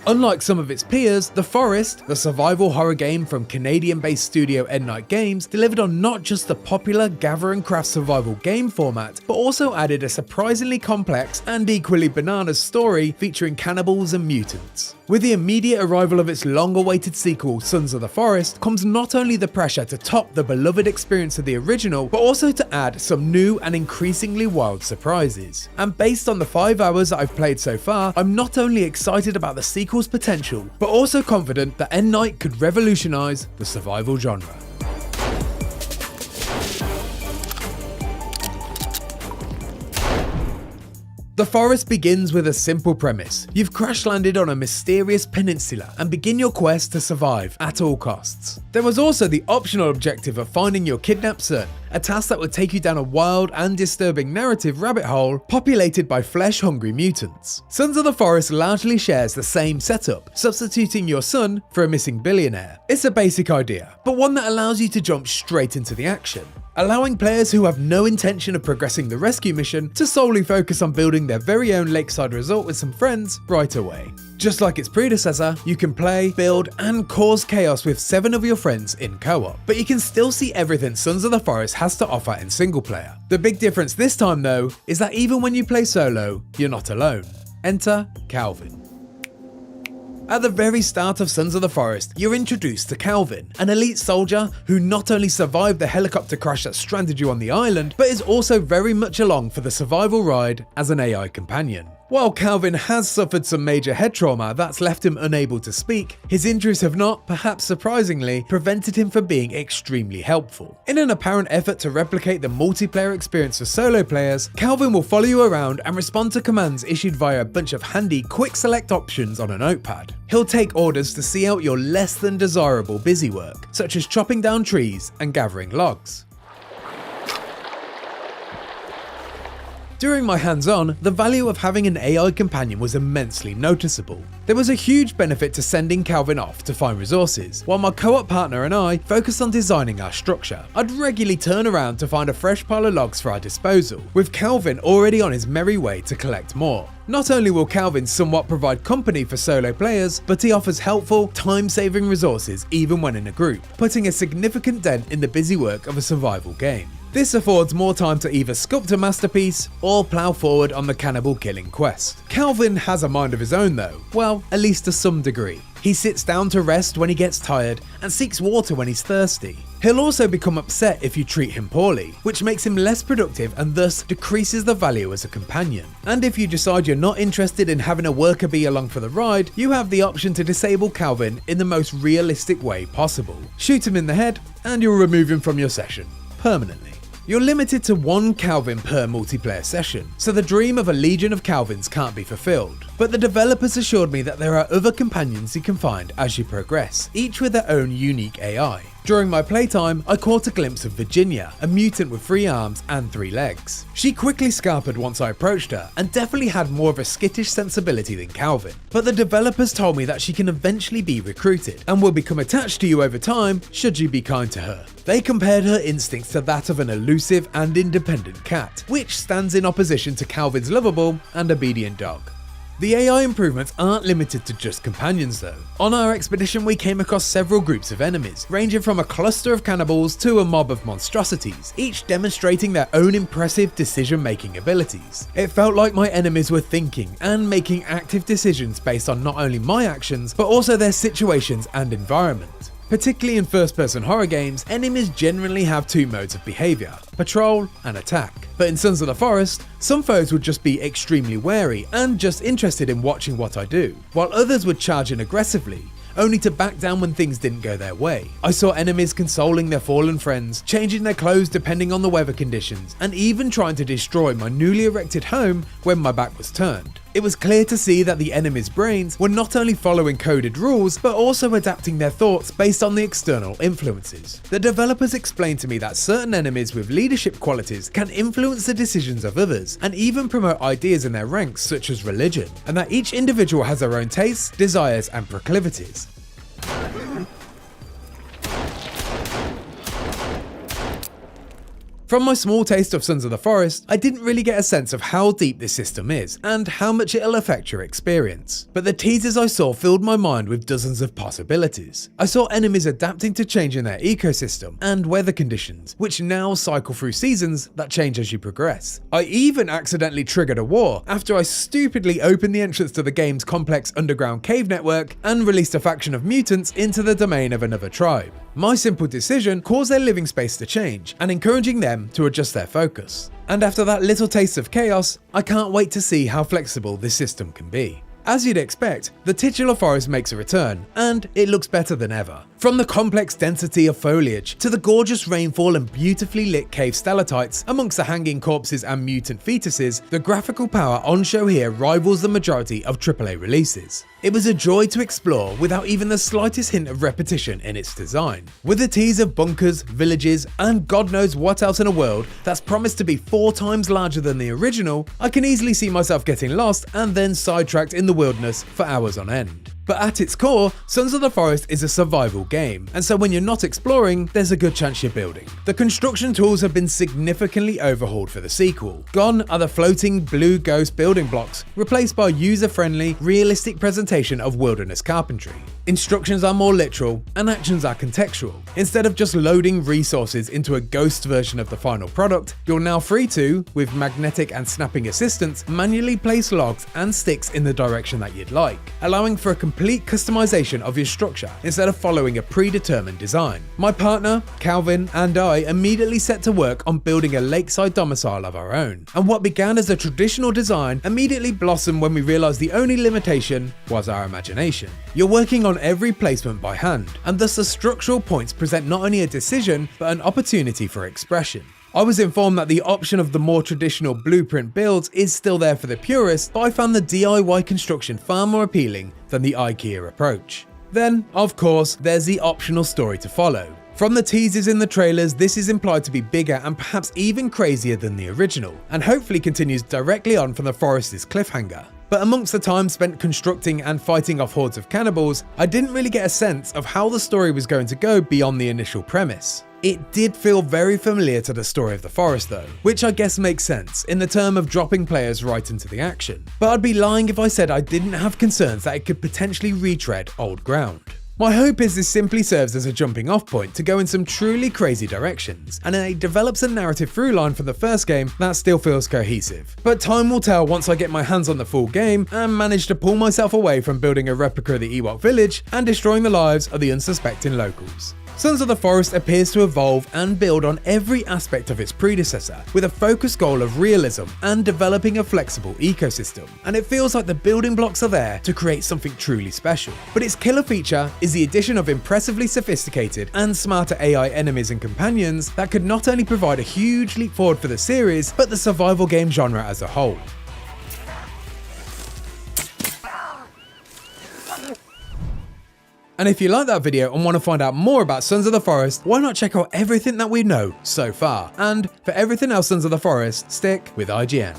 Unlike some of its peers, The Forest, the survival horror game from Canadian-based studio Endnight Games, delivered on not just the popular gather and craft survival game format, but also added a surprisingly complex and equally bananas story featuring cannibals and mutants. With the immediate arrival of its long-awaited sequel, Sons of the Forest, comes not only the pressure to top the beloved experience of the original, but also to add some new and increasingly wild surprises. And based on the 5 hours that I've played so far, I'm not only excited about the sequel's potential, but also confident that Endnight could revolutionise the survival genre. The Forest begins with a simple premise. You've crash-landed on a mysterious peninsula and begin your quest to survive at all costs. There was also the optional objective of finding your kidnapped son, a task that would take you down a wild and disturbing narrative rabbit hole populated by flesh-hungry mutants. Sons of the Forest largely shares the same setup, substituting your son for a missing billionaire. It's a basic idea, but one that allows you to jump straight into the action, allowing players who have no intention of progressing the rescue mission to solely focus on building their very own lakeside resort with some friends right away. Just like its predecessor, you can play, build, and cause chaos with 7 of your friends in co-op, but you can still see everything Sons of the Forest has to offer in single player. The big difference this time though, is that even when you play solo, you're not alone. Enter Calvin. At the very start of Sons of the Forest, you're introduced to Calvin, an elite soldier who not only survived the helicopter crash that stranded you on the island, but is also very much along for the survival ride as an AI companion. While Calvin has suffered some major head trauma that's left him unable to speak, his injuries have not, perhaps surprisingly, prevented him from being extremely helpful. In an apparent effort to replicate the multiplayer experience for solo players, Calvin will follow you around and respond to commands issued via a bunch of handy quick select options on a notepad. He'll take orders to see out your less than desirable busy work, such as chopping down trees and gathering logs. During my hands-on, the value of having an AI companion was immensely noticeable. There was a huge benefit to sending Calvin off to find resources, while my co-op partner and I focused on designing our structure. I'd regularly turn around to find a fresh pile of logs for our disposal, with Calvin already on his merry way to collect more. Not only will Calvin somewhat provide company for solo players, but he offers helpful, time-saving resources even when in a group, putting a significant dent in the busy work of a survival game. This affords more time to either sculpt a masterpiece or plough forward on the cannibal killing quest. Calvin has a mind of his own though, well, at least to some degree. He sits down to rest when he gets tired and seeks water when he's thirsty. He'll also become upset if you treat him poorly, which makes him less productive and thus decreases the value as a companion. And if you decide you're not interested in having a worker bee along for the ride, you have the option to disable Calvin in the most realistic way possible. Shoot him in the head and you'll remove him from your session, permanently. You're limited to 1 Calvin per multiplayer session, so the dream of a legion of Calvins can't be fulfilled. But the developers assured me that there are other companions you can find as you progress, each with their own unique AI. During my playtime, I caught a glimpse of Virginia, a mutant with 3 arms and 3 legs. She quickly scarpered once I approached her, and definitely had more of a skittish sensibility than Calvin. But the developers told me that she can eventually be recruited, and will become attached to you over time should you be kind to her. They compared her instincts to that of an elusive and independent cat, which stands in opposition to Calvin's lovable and obedient dog. The AI improvements aren't limited to just companions though. On our expedition we came across several groups of enemies, ranging from a cluster of cannibals to a mob of monstrosities, each demonstrating their own impressive decision-making abilities. It felt like my enemies were thinking and making active decisions based on not only my actions, but also their situations and environment. Particularly in first-person horror games, enemies generally have 2 modes of behaviour, patrol and attack. But in Sons of the Forest, some foes would just be extremely wary and just interested in watching what I do, while others would charge in aggressively, only to back down when things didn't go their way. I saw enemies consoling their fallen friends, changing their clothes depending on the weather conditions, and even trying to destroy my newly erected home when my back was turned. It was clear to see that the enemy's brains were not only following coded rules, but also adapting their thoughts based on the external influences. The developers explained to me that certain enemies with leadership qualities can influence the decisions of others, and even promote ideas in their ranks such as religion, and that each individual has their own tastes, desires, and proclivities. From my small taste of Sons of the Forest, I didn't really get a sense of how deep this system is and how much it'll affect your experience. But the teasers I saw filled my mind with dozens of possibilities. I saw enemies adapting to changing their ecosystem and weather conditions, which now cycle through seasons that change as you progress. I even accidentally triggered a war after I stupidly opened the entrance to the game's complex underground cave network and released a faction of mutants into the domain of another tribe. My simple decision caused their living space to change and encouraging them to adjust their focus. And after that little taste of chaos, I can't wait to see how flexible this system can be. As you'd expect, the titular forest makes a return, and it looks better than ever. From the complex density of foliage, to the gorgeous rainfall and beautifully lit cave stalactites amongst the hanging corpses and mutant fetuses, the graphical power on show here rivals the majority of AAA releases. It was a joy to explore without even the slightest hint of repetition in its design. With a tease of bunkers, villages, and God knows what else in a world that's promised to be 4 times larger than the original, I can easily see myself getting lost and then sidetracked in the wilderness for hours on end. But at its core, Sons of the Forest is a survival game, and so when you're not exploring, there's a good chance you're building. The construction tools have been significantly overhauled for the sequel. Gone are the floating blue ghost building blocks, replaced by user-friendly, realistic presentation of wilderness carpentry. Instructions are more literal, and actions are contextual. Instead of just loading resources into a ghost version of the final product, you're now free to, with magnetic and snapping assistance, manually place logs and sticks in the direction that you'd like, allowing for a complete customization of your structure instead of following a predetermined design. My partner, Calvin, and I immediately set to work on building a lakeside domicile of our own, and what began as a traditional design immediately blossomed when we realized the only limitation was our imagination. You're working on every placement by hand, and thus the structural points present not only a decision, but an opportunity for expression. I was informed that the option of the more traditional blueprint builds is still there for the purists, but I found the DIY construction far more appealing than the IKEA approach. Then, of course, there's the optional story to follow. From the teasers in the trailers, this is implied to be bigger and perhaps even crazier than the original, and hopefully continues directly on from the Forest's cliffhanger. But amongst the time spent constructing and fighting off hordes of cannibals, I didn't really get a sense of how the story was going to go beyond the initial premise. It did feel very familiar to the story of the Forest though, which I guess makes sense in the term of dropping players right into the action. But I'd be lying if I said I didn't have concerns that it could potentially retread old ground. My hope is this simply serves as a jumping off point to go in some truly crazy directions, and it develops a narrative through line from the first game that still feels cohesive. But time will tell once I get my hands on the full game and manage to pull myself away from building a replica of the Ewok village and destroying the lives of the unsuspecting locals. Sons of the Forest appears to evolve and build on every aspect of its predecessor, with a focused goal of realism and developing a flexible ecosystem. And it feels like the building blocks are there to create something truly special. But its killer feature is the addition of impressively sophisticated and smarter AI enemies and companions that could not only provide a huge leap forward for the series, but the survival game genre as a whole. And if you like that video and want to find out more about Sons of the Forest, why not check out everything that we know so far? And for everything else Sons of the Forest, stick with IGN.